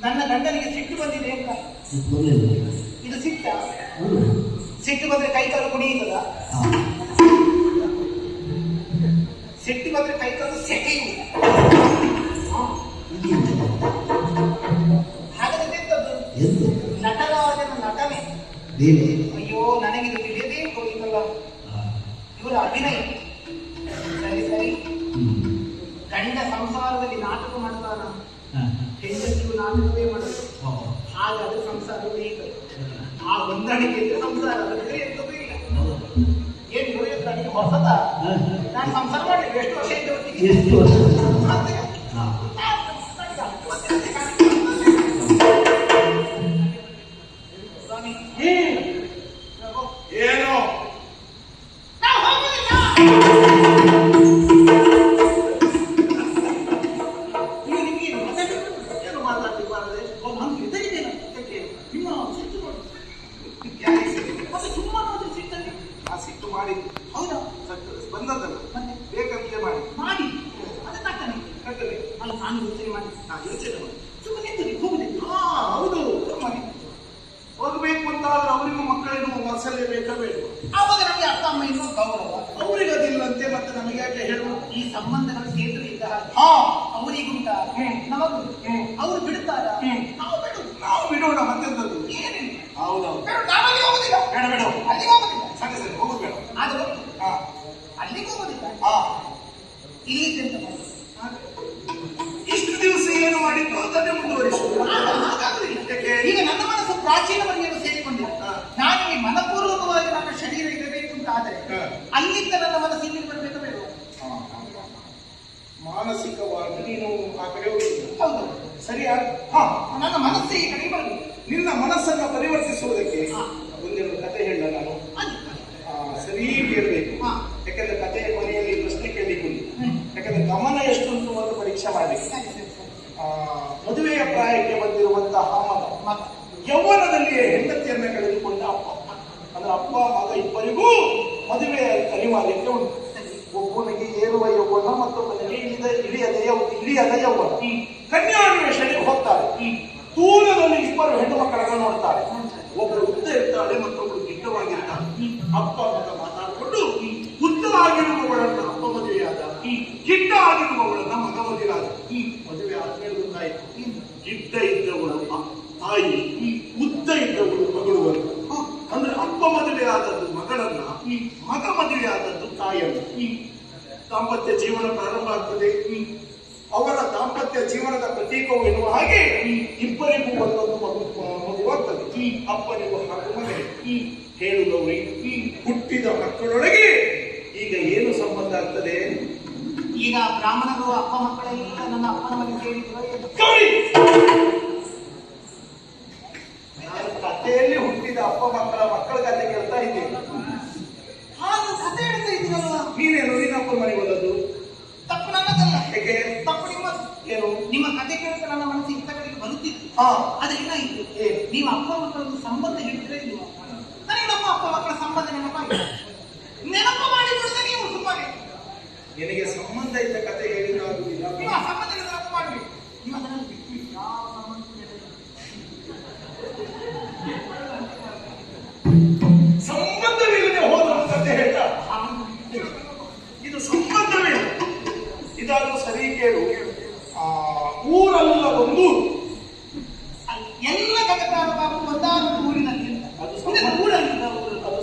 ನನ್ನ ಗಂಡನಿಗೆ ಸಿಟ್ಟು ಬಂದಿದೆ ಅಂತ. ಇದು ಸಿಟ್ಟ? ಸಿಟ್ಟು ಬಂದ್ರೆ ಕೈಕಾಲು ಕುಣಿಯುತ್ತದ? ಸಿಟ್ಟು ಬಂದ್ರೆ ಕೈಕಾಲು ಸೆಕೆಯು. ಹಾಗಾದ್ರೆ ಎಂತದ್ದು? ನಟರಾಜನ ನಟನೆ. ಅಯ್ಯೋ, ನನಗಿದು ತಿಳಿಯದೇ ಹೋಗಿತ್ತಲ್ಲ ಇವರ ಅಭಿನಯ. ಸರಿ ಸರಿ, ಗಂಡ ಸಂಸಾರದಲ್ಲಿ ನಾಟಕ ಮಾಡ್ತಾನ, ಹೆಂಡತಿಗೂ ನಾಟಕವೇ ಮಾಡೋದು. ಹಾಗಾದ್ರೆ ಸಂಸಾರವೇ ಇದೆ. ಆ ಹೊಂದಾಣಿಕೆ ಇದ್ರೆ ಸಂಸಾರ, ಅದಕ್ಕೆ ಎಂತದೂ ಇಲ್ಲ. ಏನ್ ನೋಡಿದ್ರೆ ನನಗೆ ಹೊಸದ? ನಾನು ಸಂಸಾರ ಮಾಡಿದ್ರೆ ಎಷ್ಟು ವರ್ಷ ಇದ್ದೆ ಒಟ್ಟಿಗೆ? ಸ್ವಾಮಿ ಏನು ಸಿಟ್ಟು ಮಾಡಿ? ಹೌದಾ? ಬಂದದ್ದಲ್ಲ, ಬೇಕಂತಲೇ ಮಾಡಿ ಮಾಡಿ ಅದಕ್ಕೆ ಕಟ್ಟಲೆ ಅಲ್ಲ. ನಾನು ಯೋಚನೆ ಮಾಡಿ ಸುಮ್ಮನೆ ಹೋಗುದಿಲ್ಲ. ಹೌದು, ಹೋಗ್ಬೇಕು ಅಂತಾದ್ರೆ ಅವರಿಗೂ ಮಕ್ಕಳೇನು ಮನಸ್ಸಲ್ಲೇ ಬೇಕಬೇಕು. ಆವಾಗ ನಮಗೆ ಅಪ್ಪ ಅಮ್ಮ ಇನ್ನೂ ಗೌರವ, ಅವ್ರಿಗೆ ಅದಿಲ್ಲಂತೆ. ಮತ್ತೆ ನಮಗೆ ಯಾಕೆ ಹೇಳುವ? ಈ ಸಂಬಂಧಗಳು ಸೇತುವೆ ಇದ್ದ ಅವರಿಗುಂಟ, ನಮಗೂ. ಅವರು ಬಿಡುತ್ತಾರ, ನಾವು ಬಿಡೋಣ. ಮತ್ತೆಂತದ್ದು? ಏನಿಲ್ಲ. ಹೌದೌದು, ನಾವಲ್ಲಿ ಹೋಗುದಿಲ್ಲ. ಬೇಡ ಬೇಡ, ಅಲ್ಲಿಗೆ ಹೋಗುದಿಲ್ಲ. ಸರಿ ಸರಿ, ಹೋಗುದು ಬೇಡ. ಆದ್ರೆ ಅಲ್ಲಿಗೆ ಹೋಗುದಿಲ್ಲ. ಇಲ್ಲಿ ಎಂತ ಮಾಡುದು? ಇಷ್ಟು ದಿವಸ ಏನು ಮಾಡಿದ್ದು ಅದನ್ನೇ ಮುಂದುವರಿಸುವುದು. ಈಗ ನನ್ನ ಮನಸ್ಸು ಪ್ರಾಚೀನ ವರ್ಗೀಯರು ಸೇರಿಕೊಂಡಿದೆ. ನಾನು ಈ ಮನಪೂರ್ವಕವಾಗಿ ನನ್ನ ಶರೀರ ಇರಬೇಕು ಅಂತ ಆದ್ರೆ ಅಲ್ಲಿಂದ ನನ್ನ ಮನಸ್ಸು ಇಲ್ಲಿ ಬರಬೇಕು ಬೇಡ? ಮಾನಸಿಕವಾಗಿ ನೀನು ಆ ಕಡೆ ಹೋಗಿಲ್ಲ. ಹೌದು, ಸರಿಯಾ? ನನ್ನ ಮನಸ್ಸೇ ಈ ಕಡೆ ಬರಬೇಕು. ನಿನ್ನ ಮನಸ್ಸನ್ನು ಪರಿವರ್ತಿಸುವುದಕ್ಕೆ ಒಂದೆರಡು ಕತೆ ಹೇಳ. ನಾನು ಸರಿ ಕೇಳಬೇಕು. ಯಾಕಂದ್ರೆ ಕಥೆಯ ಕೊನೆಯಲ್ಲಿ ಪ್ರಶ್ನೆ ಕೇಳಿಕೊಂಡು, ಯಾಕಂದ್ರೆ ಗಮನ ಎಷ್ಟುಂಟು ಅಂತ ಪರೀಕ್ಷೆ ಮಾಡಬೇಕು. ಮದುವೆಯ ಪ್ರಾಯಕ್ಕೆ ಬಂದಿರುವಂತಹ ಮಗ ಯೌವನದಲ್ಲಿಯೇ ಹೆಂಡತಿಯನ್ನ ಕಳೆದುಕೊಂಡ ಅಪ್ಪ. ಅಂದ್ರೆ ಅಪ್ಪ ಮಗ ಇಬ್ಬರಿಗೂ ಮದುವೆಯ ಅನಿವಾರ್ಯತೆ ಉಂಟು. ಒಬ್ಬನಿಗೆ ಏರುವ ಯೌವನ, ಮತ್ತೊಬ್ಬನಿಗೆ ಇಳಿಯದ ಯೌವನ. ಕನ್ಯಾನ್ವೇಷಣೆಗೆ ಹೋಗ್ತಾರೆ. ದೂರದಲ್ಲಿ ಇಬ್ಬರು ಹೆಣ್ಣು ಮಕ್ಕಳನ್ನು ನೋಡ್ತಾರೆ. ಒಬ್ಬರು ಉದ್ದ ಇರ್ತಾಳೆ, ಮತ್ತೊಬ್ಬರು ಗಿಡ್ಡವಾಗಿರ್ತಾಳೆ. ಅಪ್ಪ ಮಗ ಮಾತಾಡಿಕೊಂಡು ಉದ್ದ ಆಗಿರುವವಳನ್ನ ಅಪ್ಪ ಮದುವೆಯಾದ, ಗಿಡ್ಡ ಆಗಿರುವವಳನ್ನ ಮಗ ಮದುವೆಯಾದ. ಮದುವೆ ಆದ್ಮೇಲೆ ಗೊತ್ತಾಯಿತು, ಗಿಡ್ಡ ಇದ್ದವಳು ತಾಯಿ, ಉದ್ದ ಇದ್ದವಳು ಮಗಳು ಅಂತ. ಅಂದ್ರೆ ಅಪ್ಪ ಮದುವೆ ಆದದ್ದು ಮಗಳನ್ನ, ಮಗ ಮದುವೆ ಆದದ್ದು ತಾಯಿಯನ್ನ. ದಾಂಪತ್ಯ ಜೀವನ ಪ್ರಾರಂಭ ಆಗ್ತದೆ. ಅವರ ದಾಂಪತ್ಯ ಜೀವನದ ಪ್ರತೀಕವು ಎನ್ನುವ ಹಾಗೆ ಇಬ್ಬರಿಗೂ ಒಂದೊಂದು ಮಗುವಾಗ್ತದೆ. ಅಪ್ಪನಿಗೂ ಹಾಗೂ ಮಗನಿಗೆ. ಹೇಳು ಗೌರಿ, ಹುಟ್ಟಿದ ಮಕ್ಕಳೊಳಗೆ ಈಗ ಏನು ಸಂಬಂಧ ಆಗ್ತದೆ? ಈಗ ಬ್ರಾಹ್ಮಣರು ಅಪ್ಪ ಮಕ್ಕಳೆಲ್ಲ ನನ್ನ ಅಪ್ಪನ ಮನೆ ಸೇರಿದ್ರು ಕಥೆಯಲ್ಲಿ ಹುಟ್ಟಿದ ಅಪ್ಪ ಮಕ್ಕಳ ಕಥೆ ಕೇಳ್ತಾ ಇದ್ದೀನಿ. ಹಾಗೆ ಕಥೆ ಹೇಳ್ತಾ ಇದ್ದೀರಲ್ವಾ? ನೀನೇನು ನಿನ್ನ ಅಪ್ಪನ ಮನೆಗೆ ಹೋದದ್ದು? ತಪ್ಪು ನನ್ನದಲ್ಲ. ಹೇಗೆ? ತಪ್ಪು ನಿಮ್ಮದು. ಏನು? ನಿಮ್ಮ ಕಥೆ ಕೇಳ್ತಾ ನನ್ನ ಮನಸ್ಸು ಇಂಥ ಕಡೆಗೆ ಬರುತ್ತಿತ್ತು. ಅದು ಏನಾಯಿತು? ನೀವು ಅಪ್ಪ ಮಕ್ಕಳದ್ದು ಸಂಬಂಧ ಹೇಳ್ತಿರೇ ಇಲ್ವಾ? ನನಗೆ ನಮ್ಮ ಅಪ್ಪ ಮಕ್ಕಳ ಸಂಬಂಧ ನೆನಪಾಗಿದೆ. ನೆನಪು ಮಾಡಿಕೊಡ್ತಾ ನೀವು ಸುಮ್ಮನೆ. ನಿನಗೆ ಸಂಬಂಧ ಇದ್ದ ಕಥೆ ಹೇಳಿದಾಗುವುದಿಲ್ಲ. ನೀವು ಆ ಸಂಬಂಧ ನೆನಪು ಮಾಡಬೇಕು. ನೀವು ಅದನ್ನು ಬಿಟ್ಟು ಯಾವ ಸಂಬಂಧ ಸಂಬಂಧವಿಲ್ಲದೆ ಹೋದ ಕಥೆ ಹೇಳ್ತ. ಇದು ಸಂಬಂಧವೇ. ಇದಾದ್ರೂ ಸರಿ ಕೇಳು. ಊರಲ್ಲ ಒಂದು ಎಲ್ಲ ಕಥೆ ಪ್ರಾರಂಭ ಆಗುವುದು ಒಂದಾದ ಊರಿನಲ್ಲಿ. ಅದು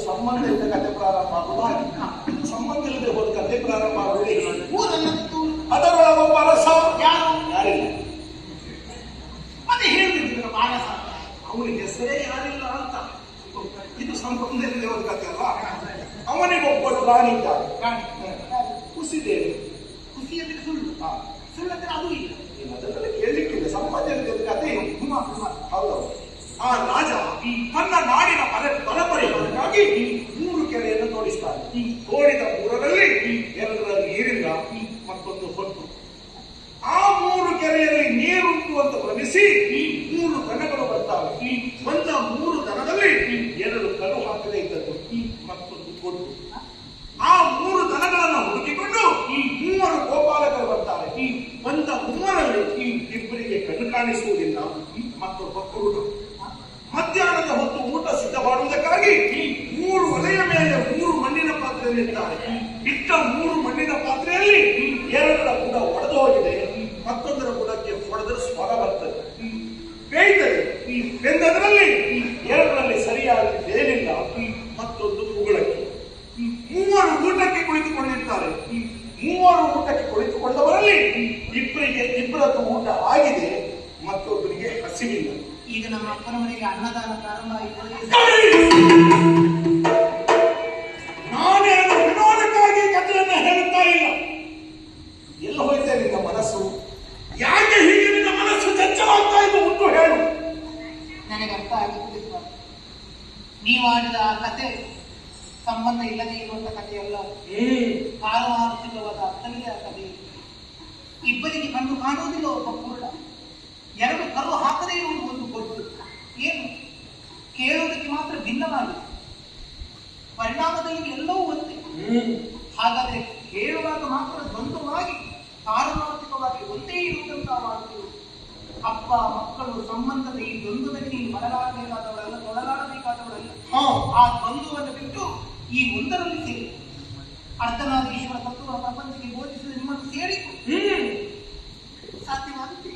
ಸಂಬಂಧ ಇದ್ದ ಕಥೆ ಪ್ರಾರಂಭ ಆಗುವುದು. ಸಂಬಂಧ ಇಲ್ಲದೆ ಹೋದ ಕಥೆ ಪ್ರಾರಂಭ ಆಗುವುದು ಊರಲ್ಲಿತ್ತು. ಅದರೊಳಗೊಬ್ಬ ಅರಸ. ಯಾರಿಲ್ಲ. ಮತ್ತೆ ಹೇಳ್ತಿದ್ರು ಮಾನಸ ಅವನಿಗೆ ಹೆಸರೇ ಯಾರಿಲ್ಲ ಅಂತ. ಇದು ಸಂಬಂಧ ಇಲ್ಲದೆ ಹೋದ ಕಥೆ ಅಲ್ಲ. ಅವನಿಗೊಬ್ಬರು ರಾಣಿ ಇದ್ದಾರೆ. ಕುಸಿದೇವಿ. ಖುಷಿಯಲ್ಲಿ ಸುಳ್ಳು. ಸುಳ್ಳಂದ್ರೆ ಅದು ಇಲ್ಲ. ಅದನ್ನೆಲ್ಲ ಕೇಳಲಿಕ್ಕಿಲ್ಲ. ಸಂಬಂಧ ಇಲ್ಲದ ಕಥೆ ಹೌದು. ಆ ರಾಜ ತನ್ನ ನಾಡಿನ ಬರಪರಿಹಾರಕ್ಕಾಗಿ 3 ಕೆರೆಯನ್ನು ತೋಡಿಸ್ತಾನೆ. ತೋಡಿದ 3ರಲ್ಲಿ 2ರಲ್ಲಿ ನೀರಿಲ್ಲ, ಮತ್ತೊಂದು ಹೊತ್ತು. ಆ 3 ಕೆರೆಯಲ್ಲಿ ನೀರುಂಟು ಅಂತ ಭ್ರಮಿಸಿ 3 ದನಗಳು ಬರ್ತಾವೆ. ಬಂದ 3 ದನದಲ್ಲಿ 2 ಕರು ಹಾಕದೇ ಇದ್ದದ್ದು, ಮತ್ತೊಂದು ಕೊಟ್ಟು. ಆ 3 ದನಗಳನ್ನು ಹುಡುಕಿಕೊಂಡು 3 ಗೋಪಾಲಕರು ಬರ್ತಾರೆ. ಬಂದ 3ರಲ್ಲಿ 2 ಕಣ್ಣು ಕಾಣಿಸುವುದಿಲ್ಲ, ಮತ್ತೊಬ್ಬ ಕುರುಡ. ಮಧ್ಯಾಹ್ನದ ಹೊತ್ತು ಊಟ ಸಿದ್ಧ ಮಾಡುವುದಕ್ಕಾಗಿ 3 ಒಲೆಯ ಮೇಲೆ 3 ಮಣ್ಣಿನ ಪಾತ್ರೆಯಲ್ಲಿರ್ತಾರೆ. ಇಟ್ಟ 3 ಮಣ್ಣಿನ ಪಾತ್ರೆಯಲ್ಲಿ 2ರ ಕೂಡ ಒಡೆದು ಹೋಗಿದೆ, ಮತ್ತೊಂದರ ಬುಡಕ್ಕೆ ಹೊಡೆದರೆ ಸ್ವರ ಬರ್ತದೆ, ಬೇಯ್ತದೆ. ಬೆಂದದರಲ್ಲಿ 2ರಲ್ಲಿ ಸರಿಯಾಗಿ ಬೇಲಿಲ್ಲ, ಮತ್ತೊಂದು ಮುಗುಳಕ್ಕೆ. 3 ಊಟಕ್ಕೆ ಕುಳಿತುಕೊಂಡಿರ್ತಾರೆ. 3 ಊಟಕ್ಕೆ ಕುಳಿತುಕೊಂಡವರಲ್ಲಿ ಇಬ್ಬರದ್ದು ಊಟ ಆಗಿದೆ, ಮತ್ತೊಬ್ಬರಿಗೆ ಹಸಿವಿಲ್ಲ. ಈಗ ನಮ್ಮ ಅಪ್ಪನ ಮನೆಗೆ ಅನ್ನದಾನ ಪ್ರಾರಂಭ ಆಯಿತು. ನಾನೇನು ವಿನೋದಕ್ಕಾಗಿ ಕಥೆಯನ್ನು ಹೇಳುತ್ತಾ ಇಲ್ಲ. ಎಲ್ಲ ಹೋಯ್ತಾ ನಿನ್ನ ಮನಸ್ಸು? ಯಾಕೆ ಹೀಗೆ ನಿನ್ನ ಮನಸ್ಸು ಚಂಚಲಾಗ್ತಾ ಇದ್ದು ಉಂಟು ಹೇಳು. ನನಗೆ ಅರ್ಥ ಆಗುತ್ತಿಲ್ಲ. ನೀವು ಆಡಿದ ಆ ಕಥೆ ಸಂಬಂಧ ಇಲ್ಲದೆ ಇರುವಂತ ಕಥೆಯಲ್ಲ. ಪಾರಮಾರ್ಥಿಕವಾದ ಅರ್ಥವಿದೆ ಆ ಕಥೆ. ಇಬ್ಬರಿಗೆ ಕಣ್ಣು ಕಾಣುವುದಿಲ್ಲ ಒಬ್ಬ ಪೂರ್ಣ, 2 ಕರು ಹಾಕದೇ ಇರುವುದು ಒಂದು ಗೊತ್ತು. ಏನು ಕೇಳುವುದಕ್ಕೆ ಮಾತ್ರ ಭಿನ್ನವಾಗಿದೆ, ಪರಿಣಾಮದಲ್ಲಿ ಎಲ್ಲವೂ ಒಂದೇ. ಹಾಗಾದ್ರೆ ಹೇಳುವಾಗ ಮಾತ್ರ ದ್ವಂದ್ವವಾಗಿ ಪಾರಮಾರ್ಥಿಕವಾಗಿ ಒಂದೇ ಇರುವುದಂತ ಮಾಡ್ತೀವಿ. ಅಪ್ಪ ಮಕ್ಕಳು ಸಂಬಂಧದ ಈ ದ್ವಂದ್ವದಲ್ಲಿ ನೀನು ಮರಳಾಡಬೇಕಾದವರಲ್ಲ, ತೊಡಲಾಡಬೇಕಾದವರಲ್ಲ. ಆ ದ್ವಂದ್ವವನ್ನು ಬಿಟ್ಟು ಈ ಒಂದರಲ್ಲಿ ಸೇರಿ ಅರ್ಧನಾದ ಈಶ್ವರ ತತ್ವ ಪ್ರಪಂಚಕ್ಕೆ ಬೋಧಿಸಿದ ನಿಮ್ಮನ್ನು ಸೇರಿತು ಸಾಧ್ಯವಾಗುತ್ತೆ.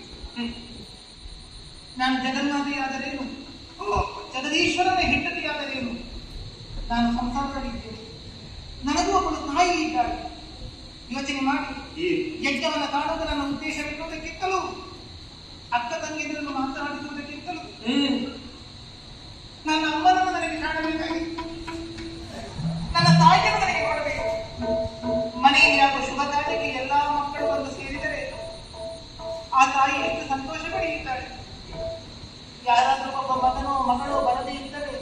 ನಾನು ಜಗನ್ನಾಥೆಯಾದರೇನು, ಜಗದೀಶ್ವರನ ಹೆಂಡತಿಯಾದರೇನು, ನಾನು ಸಂಸಾರದಲ್ಲಿದ್ದೇನೆ. ನನಗೂ ಒಬ್ಬಳು ತಾಯಿ ಇದ್ದಾಳೆ. ಯೋಚನೆ ಮಾಡಿ, ಯಜ್ಞವನ್ನು ಕಾಣುವುದು ನನ್ನ ಉದ್ದೇಶವಿರುವುದಕ್ಕಿಂತಲೂ, ಅಕ್ಕ ತಂಗಿಯರನ್ನು ಮಾತನಾಡಿಸುವುದಕ್ಕಿಂತಲೂ ನನ್ನ ಅಮ್ಮನನ್ನು ನನಗೆ ಕಾಣಬೇಕಾಗಿತ್ತು, ನನ್ನ ತಾಯಿಯನ್ನು ನನಗೆ ನೋಡಬೇಕು. ಮನೆಯಲ್ಲಿ ಆಗುವ ಶುಭ ಕಾರ್ಯಕ್ಕೆ ಎಲ್ಲಾ ಮಕ್ಕಳು ಬಂದು ಸೇರಿದರೆ ಆ ತಾಯಿ ಎಷ್ಟು ಸಂತೋಷ ಪಡೆಯುತ್ತಾಳೆ. ಯಾರಾದರೂ ಒಬ್ಬ ಮಗನೋ ಮಗಳೋ ಬರದೇ ಇದ್ದರೆ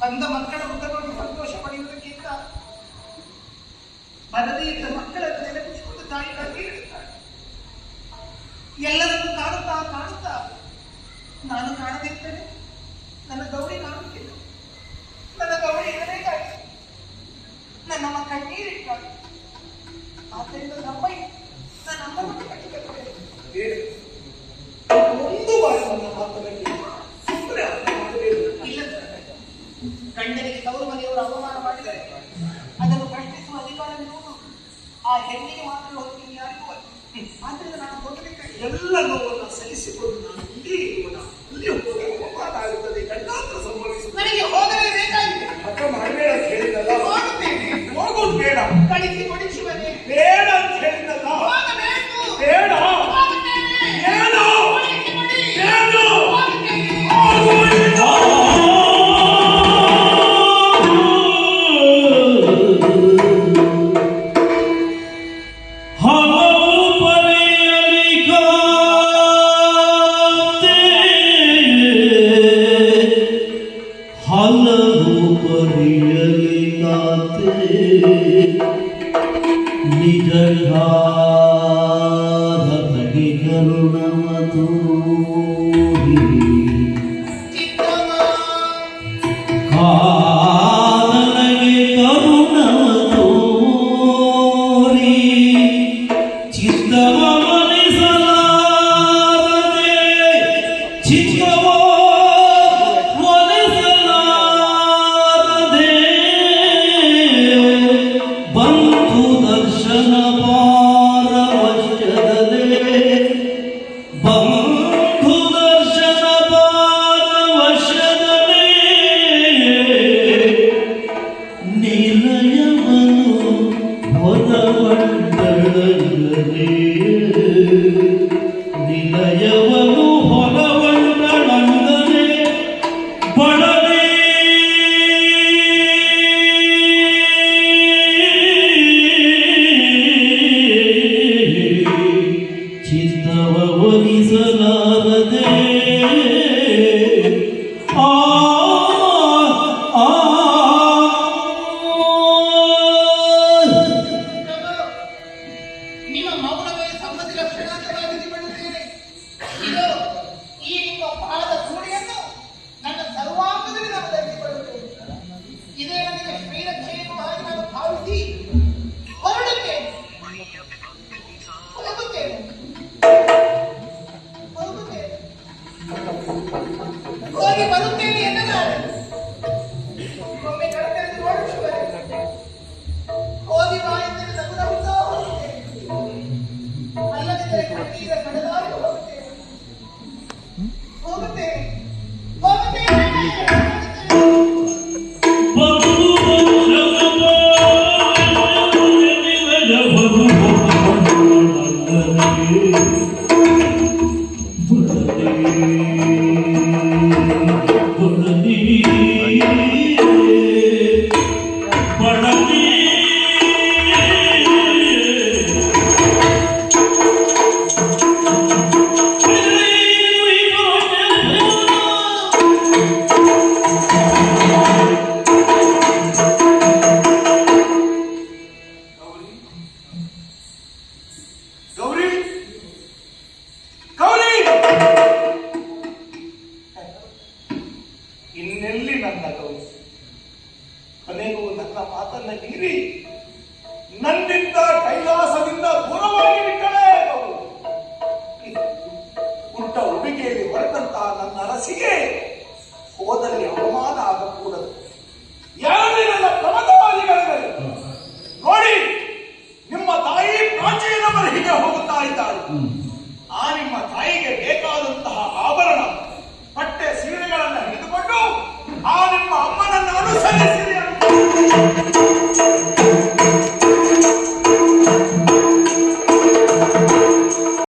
ಬಂದ ಮಕ್ಕಳ ಮುಖ ನೋಡಿ ಸಂತೋಷ ಪಡೆಯುವುದಕ್ಕಿಂತ ಬರದೇ ಇದ್ದ ಮಕ್ಕಳನ್ನು ನೆನಪಿಸಿಕೊಂಡು ತಾಯಿಗಾಗಿ ಇರುತ್ತಾಳೆ. ಎಲ್ಲರನ್ನು ಕಾಣುತ್ತಾ ಕಾಣುತ್ತಾ ನಾನು ಕಾಣದಿದ್ದರೆ ನನ್ನ ಗೌರಿ ಕಾಣುತ್ತಿಲ್ಲ, ನನ್ನ ಗೌರಿ ಇರಬೇಕಾಗಿ ನನ್ನ ನಮ್ಮ ಕಣ್ಣೀರಿಟ್ಟಾಗಿ. ಆದ್ದರಿಂದ ನನ್ನ ಅಮ್ಮನನ್ನು ಕಟ್ಟಿಕೊಳ್ಳಬೇಕು. ಒಂದು ಬಾರಿ ನನ್ನ ಮಾತನಾಡಿ ಸುಮ್ಮನೆ ಅರ್ಥ ಮಾಡಬೇಕು. ಇಲ್ಲ, ಗಂಡನಿಗೆ ತವರು ಮನೆಯವರು ಅವಮಾನ ಮಾಡಿದರೆ ಅದನ್ನು ಪ್ರಶ್ನಿಸುವ ಅಧಿಕಾರವಿರುವುದು ಆ ಹೆಣ್ಣಿಗೆ ಮಾತ್ರ ಹೊರತು ಯಾರಿಗೂ ಅಲ್ಲ. ಆದ್ದರಿಂದ ನಾನು ಹೋಗಬೇಕಾಗಿ ಎಲ್ಲ ನೋವನ್ನು ಸಹಿಸಿಕೊಂಡು ನಾನು ಇಲ್ಲಿ ಇರುವುದ, ಅಲ್ಲಿ ಹೋಗಿ ಅವಮಾನ ಆಗುತ್ತದೆ, ಗಂಡಾಂತರ ಸಂಭವಿಸುತ್ತದೆ. ನನಗೆ ಹೋಗಲೇಬೇಕಾಗಿದೆ. ಅರ್ಥ ಮಾಡಬೇಡ ಅಂತ ಹೇಳಿದಲ್ಲ, ಹೋಗುತ್ತೇನೆ. ಹೋಗೋದು ಬೇಡ, ಕಳಿಸಿ ಕೊಡಿಸುವನೆ ಬೇಡ ಅಂತ ಹೇಳಿದಲ್ಲ, ಹೋಗಬೇಕು. ಬೇಡ ಹೋಗುತ್ತೇನೆ. ಏನು ಕೊಡಿಸಿ ಕೊಡಿ. ಏನು ಹೋಗುತ್ತೇನೆ. ನಿಜಘಾತಗೆ ಕರುಣವತೋ ಕಾದನಗೆ ಕರುಣವತೋರಿ ಚಿತ್ತವ ಮನಿಸಲಾರದೆ ಚಿತ್ತವ ಮನಿಸಲಾರದೆ ಬಂಧು ದರ್ಶನ ಪಾರವಶ್ಯದದೆ ಬಂಧು ದರ್ಶನ ಪಾರವಶ್ಯದದೆ ನಿಲಯವನು ಹೊರವಂಡಳಂಗನೆ ನಿಲಯವನು ಹೊರವಂಡಳಂಗನೆ ಬಡನೆ ಚಿತ್ತವ ಒಲಿಸಲಾರದೆ ಆ ಆ ನಿಮ್ಮ ಮೌನವೇ ಸಮ್ಮತಿ ಲಕ್ಷಣ ಅಂತ ಭಾವಿಸಿಕೊಳ್ಳುತ್ತೇನೆ. ಇದು ಈ ನಿಮ್ಮ ಪಾದ ಧೂಳಿಯನ್ನು ನನ್ನ ಸರ್ವಾಂಗದಲ್ಲಿ ನಾನು ಧರಿಸಿಕೊಳ್ಳುತ್ತೇನೆ. ಇದೇ ನನಗೆ ಶ್ರೀರಕ್ಷೆ ಎನ್ನುವ ಹಾಗೆ ನಾನು ಭಾವಿಸಿ ಹೊರಡುತ್ತೇನೆ. ಹೋಗುತ್ತೇನೆ ಹೋಗುತ್ತೇನೆ ಹೋಗಿ ಬರುತ್ತೇನೆ ಎನ್ನಲಾರೆ. ಒಮ್ಮೆ ಕಡತೆರೆದು ನೋಡುತ್ತೇವೆ. ಹೋಗಿ ಬಾ ಎಂದರೆ ನಗುತ್ತಾ ಹೋಗುತ್ತೇನೆ. ಅಲ್ಲದಿದ್ದರೆ ಕಣ್ಣೀರ ಕಡಲಾಗಿ ಹೋಗುತ್ತೇನೆ. ಹೋಗುತ್ತೇನೆ ಹೋಗುತ್ತೇನೆ ಗೌರಿ ಗೌರಿ ಇನ್ನೆಲ್ಲಿ ನನ್ನ ಗೌರಿ ಕೊನೆಗೂ ನನ್ನ ಮಾತನ್ನ ಮೀರಿ ನನ್ನಿಂದ ಕೈಲಾಸದಿಂದ ದೂರವಾಗಿ ಬಿಟ್ಟಳೆ ಗೌರಿ. ಉಂಟ ಉಡುಗೆಯಲ್ಲಿ ಹೊರಟಂತಹ ನನ್ನ ಅರಸಿಗೆ ಹೋದಲ್ಲಿ ಅವಮಾನ ಆಗಕೂಡದು. ಯಾರೇ ನನ್ನ ಪ್ರಮದವಾದಿಗಳಿವೆ ನೋಡಿ, ನಿಮ್ಮ ತಾಯಿ ಪ್ರಾಚೀನ ಬರಹಿಗೆ ಹೋಗುತ್ತಾ ಇದ್ದಾಳೆ. ಆ ನಿಮ್ಮ ತಾಯಿಗೆ ಬೇಕಾದಂತಹ ಆಭರಣ ಬಟ್ಟೆ ಸೀರೆಗಳನ್ನು ಹಿಡಿದುಕೊಂಡು ಆ ನಿಮ್ಮ ಅಮ್ಮನನ್ನು ಅನುಸರಿಸಿರಿ.